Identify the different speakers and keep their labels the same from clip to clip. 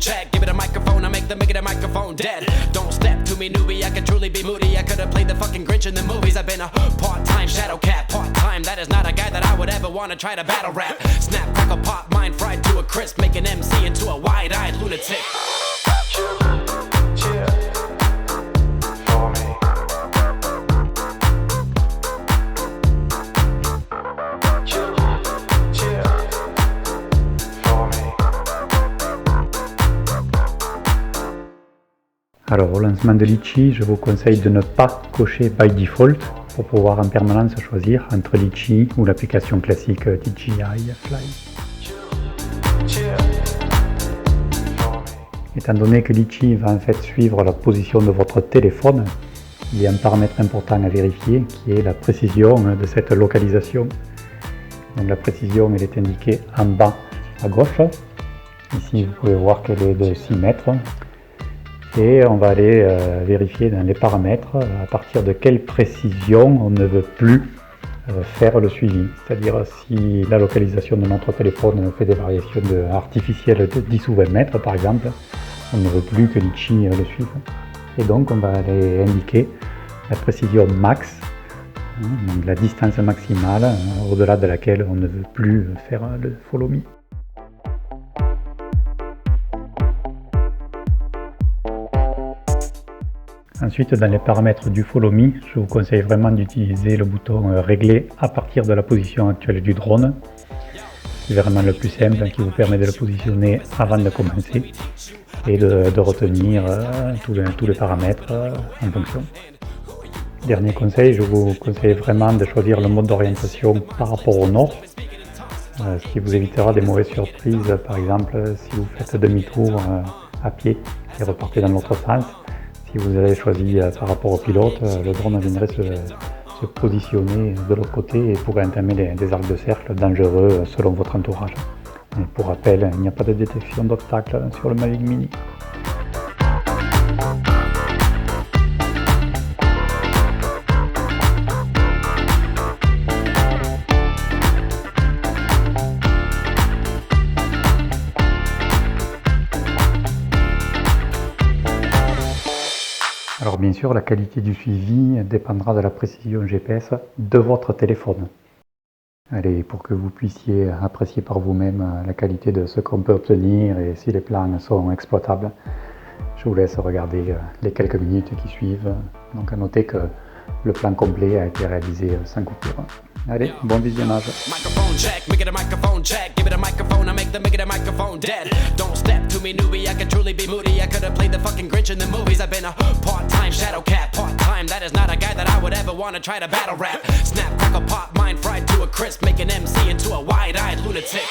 Speaker 1: check. Give it a microphone, I make the microphone dead. Don't step to me, newbie, I could truly be moody. I could have played the fucking Grinch in the movies. I've been a part-time shadow cat, part-time. That is not a guy that I would ever want to try to battle rap. Snap, crackle, pop, mind fried to a crisp. Make an MC into a wide-eyed lunatic.
Speaker 2: Alors au lancement de Litchi, je vous conseille de ne pas cocher by default pour pouvoir en permanence choisir entre Litchi ou l'application classique DJI Fly. Étant donné que Litchi va en fait suivre la position de votre téléphone, il y a un paramètre important à vérifier qui est la précision de cette localisation. Donc la précision elle est indiquée en bas à gauche. Ici vous pouvez voir qu'elle est de 6 mètres. Et on va aller vérifier dans les paramètres à partir de quelle précision on ne veut plus faire le suivi. C'est-à-dire si la localisation de notre téléphone fait des variations artificielles de 10 ou 20 mètres par exemple, on ne veut plus que Litchi le suive. Et donc on va aller indiquer la précision max, donc la distance maximale au-delà de laquelle on ne veut plus faire le follow me. Ensuite, dans les paramètres du Follow Me, je vous conseille vraiment d'utiliser le bouton Régler à partir de la position actuelle du drone. C'est vraiment le plus simple qui vous permet de le positionner avant de commencer et de retenir tous les paramètres en fonction. Dernier conseil, je vous conseille vraiment de choisir le mode d'orientation par rapport au nord, ce qui vous évitera des mauvaises surprises. Par exemple, si vous faites demi-tour à pied et repartez dans l'autre sens, si vous avez choisi par rapport au pilote, le drone viendrait se positionner de l'autre côté et pourrait entamer des arcs de cercle dangereux selon votre entourage. Et pour rappel, il n'y a pas de détection d'obstacles sur le Mavic Mini. Alors bien sûr, la qualité du suivi dépendra de la précision GPS de votre téléphone. Allez, pour que vous puissiez apprécier par vous-même la qualité de ce qu'on peut obtenir et si les plans sont exploitables, je vous laisse regarder les quelques minutes qui suivent. Donc à noter que le plan complet a été réalisé sans coupure. Allez, bon visionnage.
Speaker 1: Microphone check, make it a microphone check. Give it a microphone, I make the microphone dead. Don't step to me, newbie, I could truly be moody. I could have played the fucking Grinch in the movies. I've been a part-time shadow cat, part-time. That is not a guy that I would ever want to try to battle rap. Snap, crackle, pop, mind fried to a crisp. Make an MC into a wide-eyed lunatic.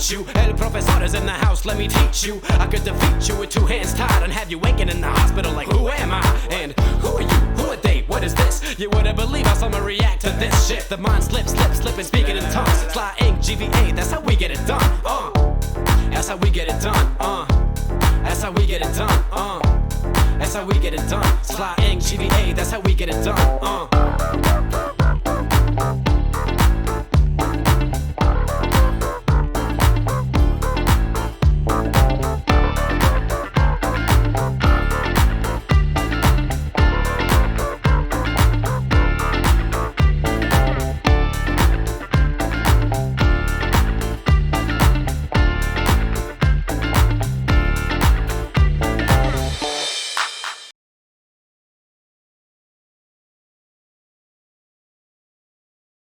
Speaker 1: You. El professor is in the house, let me teach you. I could defeat you with 2 hands tied and have you waking in the hospital like, who am I? And who are you? Who are they? What is this? You wouldn't believe how someone react to this shit. The mind slips, slipping, speaking in tongues. Sly ink, GVA, that's how we get it done. That's how we get it done. That's how we get it done. That's how we get it done. Sly Ing, GVA, that's how we get it done.